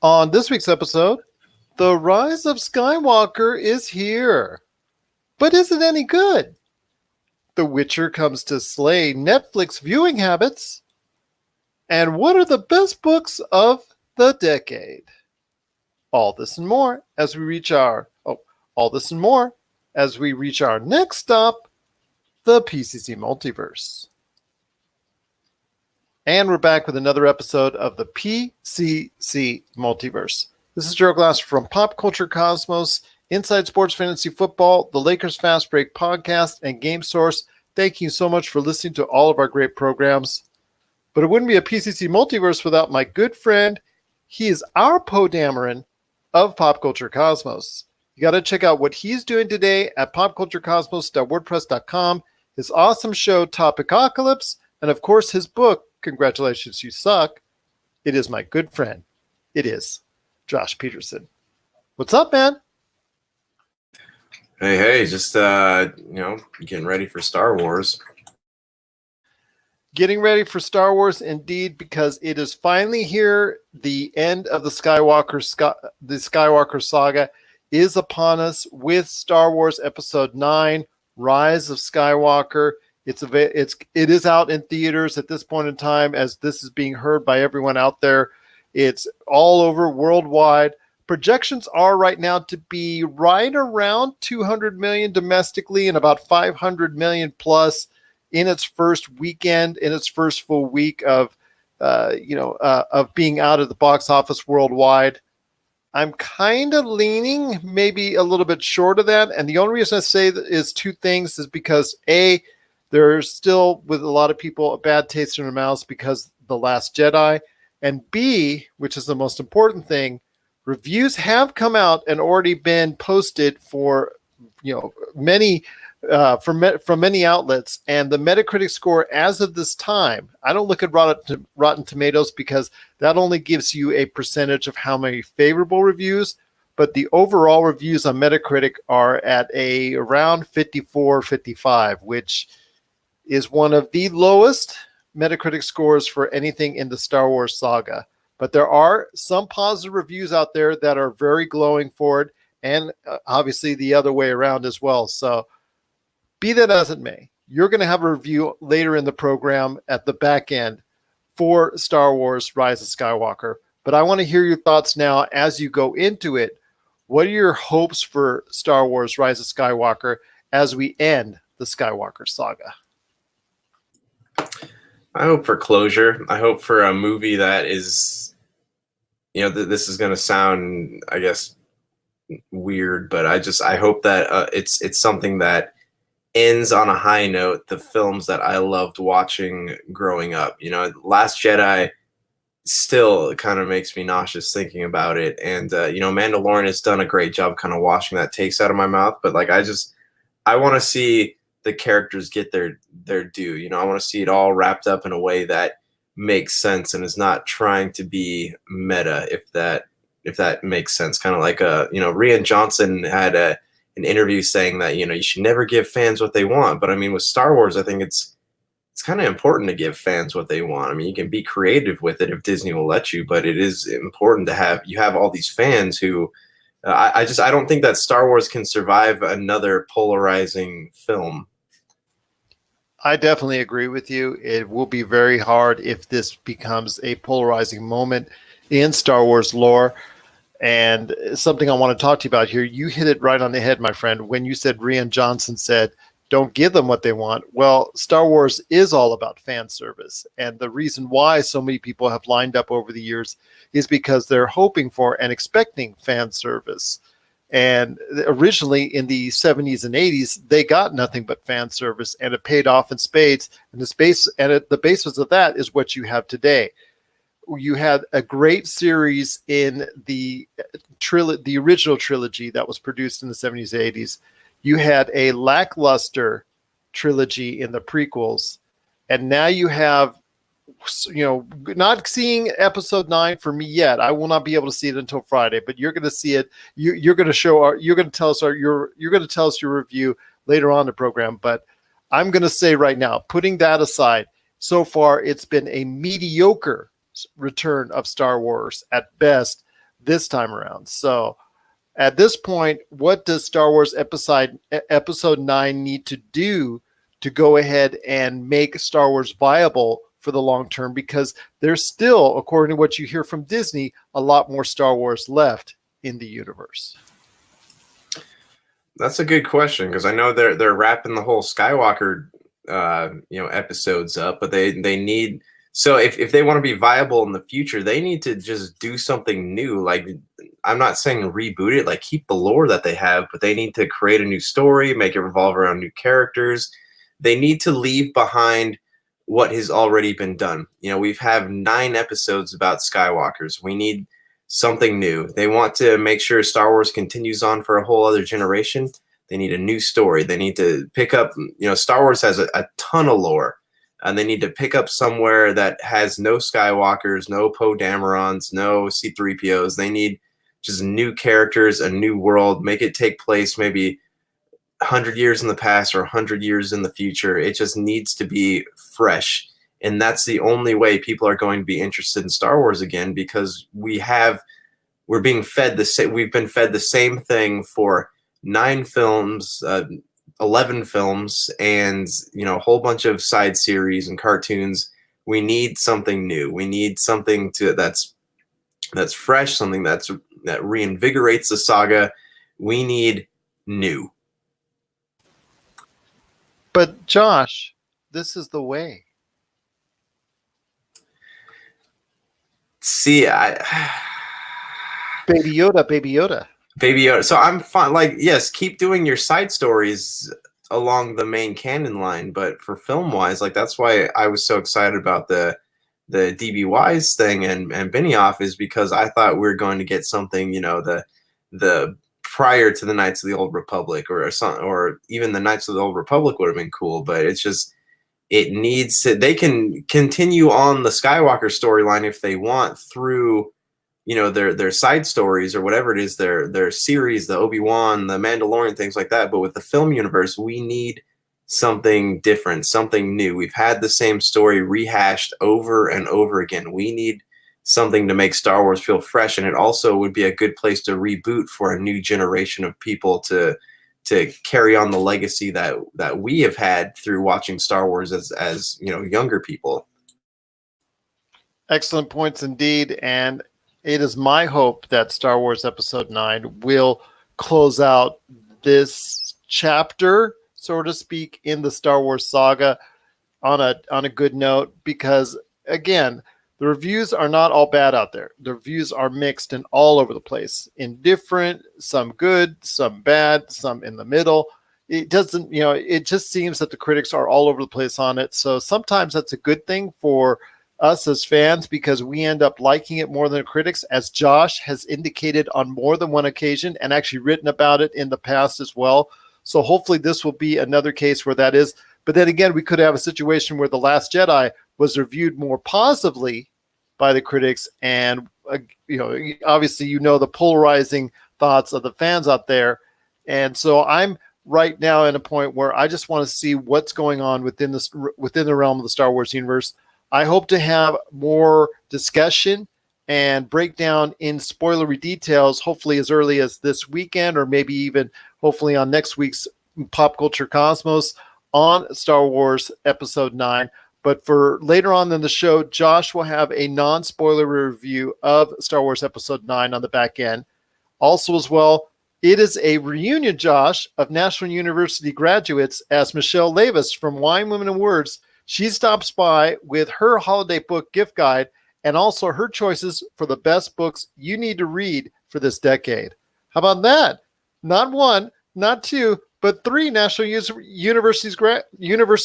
On this week's episode, The Rise of Skywalker is here. But is it any good? The Witcher comes to slay Netflix viewing habits. And what are the best books of the decade? All this and more as we reach our next stop, the PCC Multiverse. And we're back with another episode of the PCC Multiverse. This is Gerald Glasser from Pop Culture Cosmos, Inside Sports Fantasy Football, the Lakers Fast Break Podcast, and Game Source. Thank you so much for listening to all of our great programs. But it wouldn't be a PCC Multiverse without my good friend. He is our Poe Dameron of Pop Culture Cosmos. You got to check out what he's doing today at popculturecosmos.wordpress.com, his awesome show, Topicocalypse, and of course his book, Congratulations, You Suck. It is my good friend. It is Josh Peterson. What's up, man? Hey, just, getting ready for Star Wars. Getting ready for Star Wars, indeed, because it is finally here. The end of the Skywalker saga is upon us with Star Wars Episode 9, Rise of Skywalker. It is out in theaters at this point in time as this is being heard by everyone out there. It's all over worldwide. Projections are right now to be right around 200 million domestically and about 500 million plus in its first weekend, in its first full week of being out of the box office worldwide. I'm kind of leaning maybe a little bit short of that. And the only reason I say that is two things is because A, there's still, with a lot of people, a bad taste in their mouths because The Last Jedi. And B, which is the most important thing, reviews have come out and already been posted for many from many outlets. And the Metacritic score as of this time, I don't look at Rotten Tomatoes because that only gives you a percentage of how many favorable reviews. But the overall reviews on Metacritic are at around 54, 55, which is one of the lowest Metacritic scores for anything in the Star Wars saga. But there are some positive reviews out there that are very glowing for it, and obviously the other way around as well. So be that as it may, you're going to have a review later in the program at the back end for Star Wars Rise of Skywalker. But I want to hear your thoughts now as you go into it. What are your hopes for Star Wars Rise of Skywalker as we end the Skywalker saga? I hope for closure. I hope for a movie that is, this is going to sound, I guess, weird, but I hope that it's something that ends on a high note. The films that I loved watching growing up, Last Jedi still kind of makes me nauseous thinking about it. And, Mandalorian has done a great job kind of washing that taste out of my mouth. But I want to see the characters get their due. I want to see it all wrapped up in a way that makes sense and is not trying to be meta, if that makes sense. Kind of like Rian Johnson had an interview saying that you should never give fans what they want. But I mean, with Star Wars, I think it's kind of important to give fans what they want. I mean, you can be creative with it if Disney will let you, but it is important to have all these fans who. I don't think that Star Wars can survive another polarizing film. I definitely agree with you. It will be very hard if this becomes a polarizing moment in Star Wars lore. And something I want to talk to you about here, you hit it right on the head, my friend, when you said Rian Johnson said, don't give them what they want. Well, Star Wars is all about fan service. And the reason why so many people have lined up over the years is because they're hoping for and expecting fan service. And originally in the 70s and 80s, they got nothing but fan service, and it paid off in spades. And the basis of that is what you have today. You had a great series in the original trilogy that was produced in the 70s and 80s. You had a lackluster trilogy in the prequels, and now you have not seeing episode 9 for me yet. I will not be able to see it until Friday, but you're going to see it. You're going to tell us your review later on in the program. But I'm going to say right now, putting that aside, so far it's been a mediocre return of Star Wars at best. this time around. So at this point, what does Star Wars episode 9 need to do to go ahead and make Star Wars viable for the long term? Because there's still, according to what you hear from Disney, a lot more Star Wars left in the universe. That's a good question, because I know they're wrapping the whole Skywalker episodes up, but they need, so if they want to be viable in the future, they need to just do something new. Like, I'm not saying reboot it, like keep the lore that they have, but they need to create a new story, make it revolve around new characters. They need to leave behind what has already been done. We've had 9 episodes about Skywalkers. We need something new. They want to make sure Star Wars continues on for a whole other generation. They need a new story. They need to pick up, Star Wars has a ton of lore, and they need to pick up somewhere that has no Skywalkers, no Poe Damerons, no C-3POs. They need just new characters, a new world, make it take place maybe 100 years in the past or 100 years in the future. It just needs to be fresh. And that's the only way people are going to be interested in Star Wars again, because we've been fed the same thing for 9 films, 11 films, and a whole bunch of side series and cartoons. We need something new. We need something that's fresh, something that reinvigorates the saga. We need new. But Josh, this is the way. See, Baby Yoda, Baby Yoda. Baby Yoda. So I'm fine. Like, yes, keep doing your side stories along the main canon line, but for film wise, like, that's why I was so excited about the DB Wise thing and Benioff, is because I thought we were going to get something, the prior to the Knights of the Old Republic, or even the Knights of the Old Republic would have been cool, but it's just, it needs to, they can continue on the Skywalker storyline if they want through, their side stories or whatever it is, their series, the Obi-Wan, the Mandalorian, things like that. But with the film universe, we need something different, something new. We've had the same story rehashed over and over again. We need something to make Star Wars feel fresh, and it also would be a good place to reboot for a new generation of people to carry on the legacy that we have had through watching Star Wars as younger people. Excellent points indeed, and it is my hope that Star Wars Episode 9 will close out this chapter, so to speak, in the Star Wars saga on a good note, because again, the reviews are not all bad out there. The reviews are mixed and all over the place, indifferent, some good, some bad, some in the middle. It doesn't, it just seems that the critics are all over the place on it. So sometimes that's a good thing for us as fans, because we end up liking it more than the critics, as Josh has indicated on more than one occasion and actually written about it in the past as well. So hopefully this will be another case where that is. But then again, we could have a situation where The Last Jedi was reviewed more positively by the critics, and obviously the polarizing thoughts of the fans out there. And so I'm right now in a point where I just want to see what's going on within the realm of the Star Wars universe. I hope to have more discussion and breakdown in spoilery details, hopefully as early as this weekend, or maybe even hopefully on next week's Pop Culture Cosmos on Star Wars Episode 9. But for later on in the show, Josh will have a non-spoiler review of Star Wars Episode 9 on the back end. Also as well, it is a reunion, Josh, of National University graduates, as Michelle Lavis from Wine, Women, and Words, she stops by with her holiday book gift guide and also her choices for the best books you need to read for this decade. How about that? Not one, not two, but 3 National University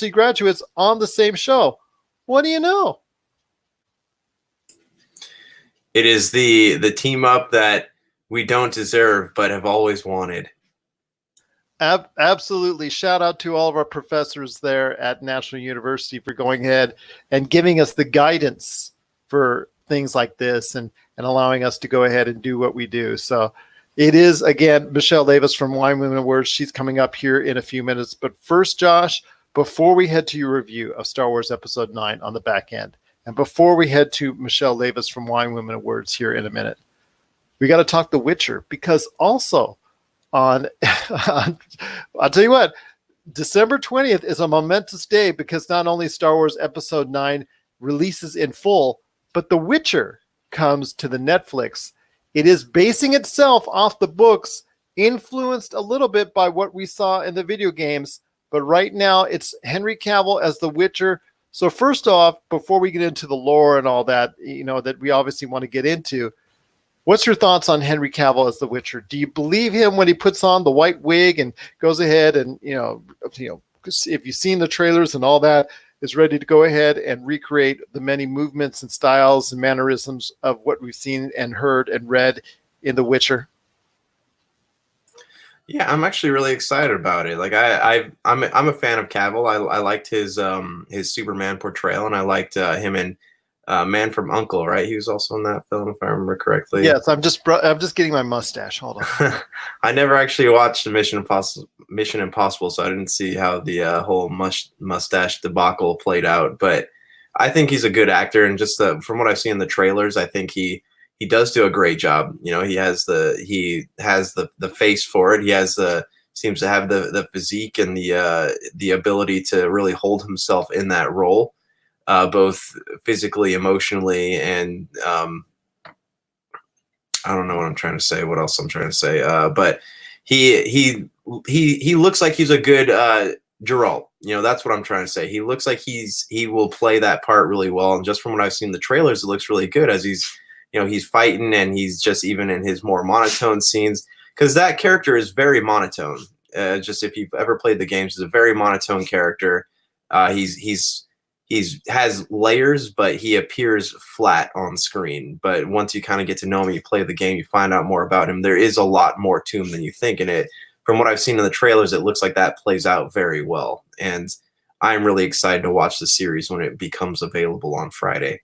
graduates on the same show. What do you know? It is the team up that we don't deserve but have always wanted. Absolutely. Shout out to all of our professors there at National University for going ahead and giving us the guidance for things like this and allowing us to go ahead and do what we do. So it is, again, Michelle Davis from Wine, Women, and Words. She's coming up here in a few minutes. But first, Josh, before we head to your review of Star Wars Episode 9 on the back end, and before we head to Michelle Davis from Wine, Women, and Words here in a minute, we got to talk The Witcher, because also on, I'll tell you what, December 20th is a momentous day, because not only Star Wars Episode 9 releases in full, but The Witcher comes to the Netflix. It is basing itself off the books, influenced a little bit by what we saw in the video games, but right now it's Henry Cavill as The Witcher. So first off, before we get into the lore and all that, that we obviously want to get into, what's your thoughts on Henry Cavill as The Witcher? Do you believe him when he puts on the white wig and goes ahead and, if you've seen the trailers and all that, is ready to go ahead and recreate the many movements and styles and mannerisms of what we've seen and heard and read in The Witcher? Yeah, I'm actually really excited about it. Like I'm a fan of Cavill. I liked his Superman portrayal, and I liked him in Man from U.N.C.L.E., right? He was also in that film, if I remember correctly. Yes, I'm just getting my mustache. Hold on. I never actually watched Mission Impossible, so I didn't see how the whole mustache debacle played out. But I think he's a good actor, and just from what I've seen in the trailers, I think he does do a great job. He has the face for it. He seems to have the physique and the ability to really hold himself in that role. Both physically, emotionally, and I don't know what I'm trying to say. What else I'm trying to say? But he looks like he's a good Geralt. That's what I'm trying to say. He looks like he will play that part really well. And just from what I've seen in the trailers, it looks really good as he's fighting, and he's just even in his more monotone scenes, because that character is very monotone. Just if you've ever played the games, he's a very monotone character. He has layers, but he appears flat on screen. But once you kind of get to know him, you play the game, you find out more about him. There is a lot more to him than you think. And from what I've seen in the trailers, it looks like that plays out very well. And I'm really excited to watch the series when it becomes available on Friday.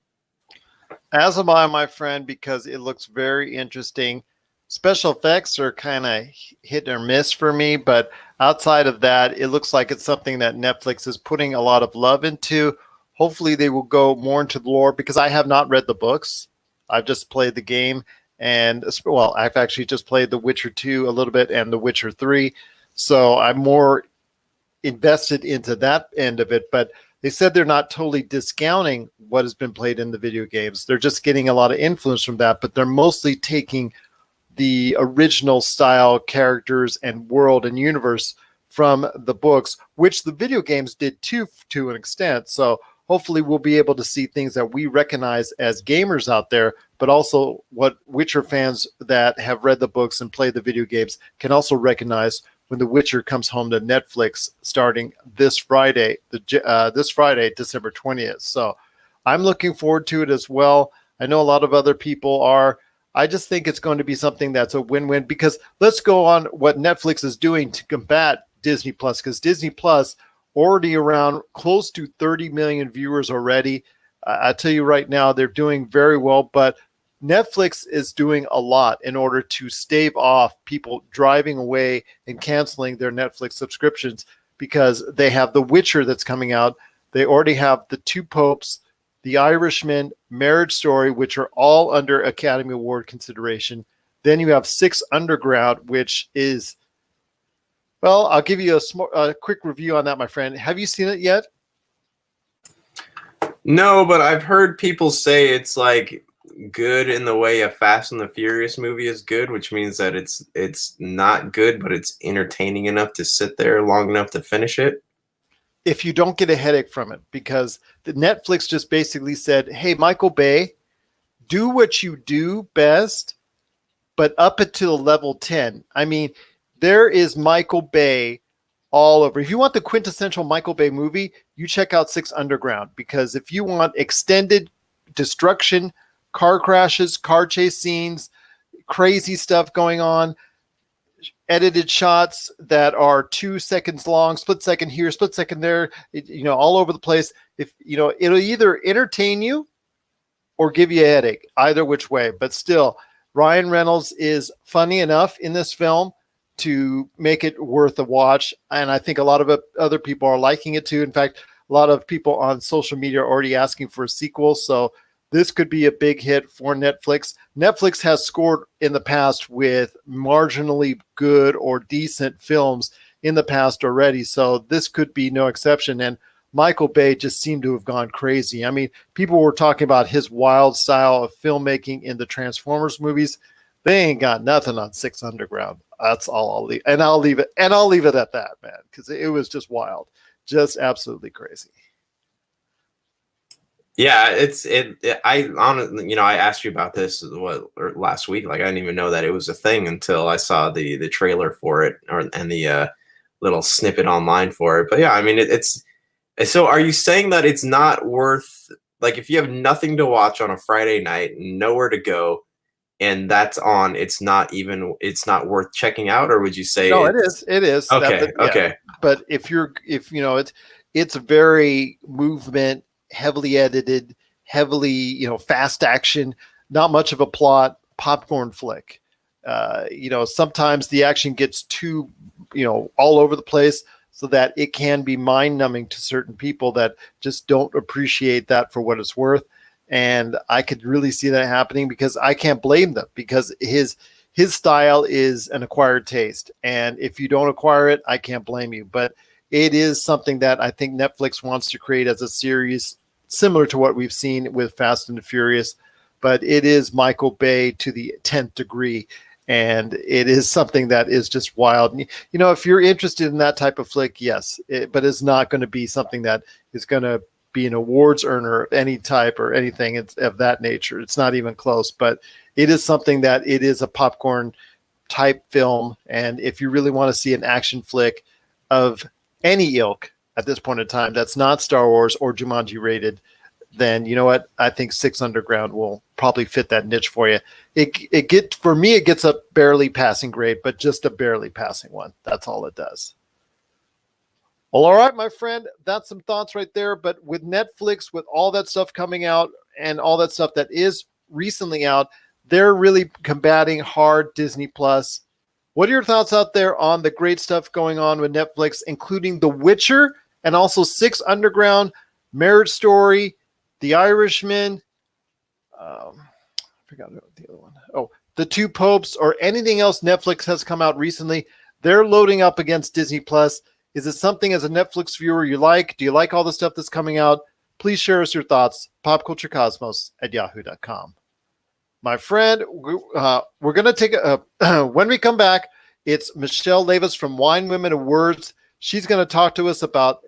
As am I, my friend, because it looks very interesting. Special effects are kind of hit or miss for me, but outside of that, it looks like it's something that Netflix is putting a lot of love into. Hopefully they will go more into the lore, because I have not read the books. I've just played the game, and I've actually just played The Witcher 2 a little bit and The Witcher 3. So I'm more invested into that end of it, but they said they're not totally discounting what has been played in the video games. They're just getting a lot of influence from that, but they're mostly taking the original style characters and world and universe from the books, which the video games did too, to an extent. So hopefully we'll be able to see things that we recognize as gamers out there, but also what Witcher fans that have read the books and played the video games can also recognize when The Witcher comes home to Netflix starting this Friday, December 20th. So I'm looking forward to it as well. I know a lot of other people are. I just think it's going to be something that's a win-win, because let's go on what Netflix is doing to combat Disney Plus, because Disney Plus already around close to 30 million viewers already. I tell you right now, they're doing very well, but Netflix is doing a lot in order to stave off people driving away and canceling their Netflix subscriptions, because they have The Witcher that's coming out. They already have The Two Popes, The Irishman, Marriage Story, which are all under Academy Award consideration. Then you have Six Underground, which is, well, I'll give you a quick review on that, my friend. Have you seen it yet? No, but I've heard people say it's like good in the way a Fast and the Furious movie is good, which means that it's not good, but it's entertaining enough to sit there long enough to finish it. If you don't get a headache from it, because the Netflix just basically said, hey, Michael Bay, do what you do best, but up it to level 10. I mean, there is Michael Bay all over. If you want the quintessential Michael Bay movie, you check out Six Underground, because if you want extended destruction, car crashes, car chase scenes, crazy stuff going on, edited shots that are 2 seconds long, split second here, split second there, all over the place. If it'll either entertain you or give you a headache, either which way. But still, Ryan Reynolds is funny enough in this film to make it worth a watch. And I think a lot of other people are liking it too. In fact, a lot of people on social media are already asking for a sequel. So this could be a big hit for Netflix. Netflix has scored in the past with marginally good or decent films in the past already, so this could be no exception. And Michael Bay just seemed to have gone crazy. I mean, people were talking about his wild style of filmmaking in the Transformers movies. They ain't got nothing on Six Underground. That's all I'll leave, and I'll leave it at that, man, because it was just wild, just absolutely crazy. Yeah, I honestly, I asked you about this last week. Like, I didn't even know that it was a thing until I saw the trailer for it, and the little snippet online for it. But yeah, I mean, it's so. Are you saying that it's not worth, like, if you have nothing to watch on a Friday night, nowhere to go, and that's on, it's not worth checking out? Or would you say No, it is. It is. Okay, okay. But if it's very movement, heavily edited, heavily, fast action, not much of a plot, popcorn flick. Sometimes the action gets too, all over the place, so that it can be mind numbing to certain people that just don't appreciate that for what it's worth. And I could really see that happening, because I can't blame them, because his style is an acquired taste. And if you don't acquire it, I can't blame you. But it is something that I think Netflix wants to create as a series, similar to what we've seen with Fast and the Furious. But it is Michael Bay to the 10th degree. And it is something that is just wild. If you're interested in that type of flick, yes, but it's not going to be something that is going to be an awards earner of any type or anything of that nature. It's not even close, but it is something that it is a popcorn type film. And if you really want to see an action flick of any ilk at this point in time, that's not Star Wars or Jumanji rated, then you know what? I think Six Underground will probably fit that niche for you. For me, it gets a barely passing grade, but just a barely passing one. That's all it does. Well, all right, my friend, that's some thoughts right there. But with Netflix, with all that stuff coming out and all that stuff that is recently out, they're really combating hard Disney Plus. What are your thoughts out there on the great stuff going on with Netflix, including The Witcher and also Six Underground, Marriage Story, The Irishman, I forgot the other one. Oh, The Two Popes, or anything else Netflix has come out recently? They're loading up against Disney Plus. Is it something as a Netflix viewer you like? Do you like all the stuff that's coming out? Please share us your thoughts. popculturecosmos@yahoo.com. My friend, we're going to take when we come back, it's Michelle Levis from Wine Women and Words. She's going to talk to us about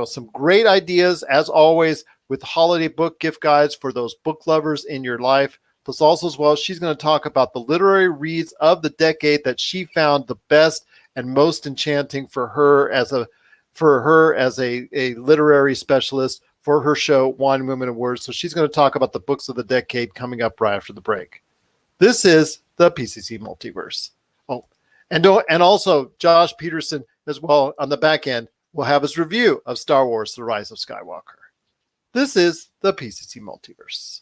some great ideas, as always, with holiday book gift guides for those book lovers in your life. Plus, also as well, she's going to talk about the literary reads of the decade that she found the best and most enchanting for her as a literary specialist for her show Wine, Women, and Words. So she's going to talk about the books of the decade coming up right after the break. This is the PCC Multiverse. Oh, and also Josh Peterson as well on the back end will have his review of Star Wars: The Rise of Skywalker. This is the PCC Multiverse.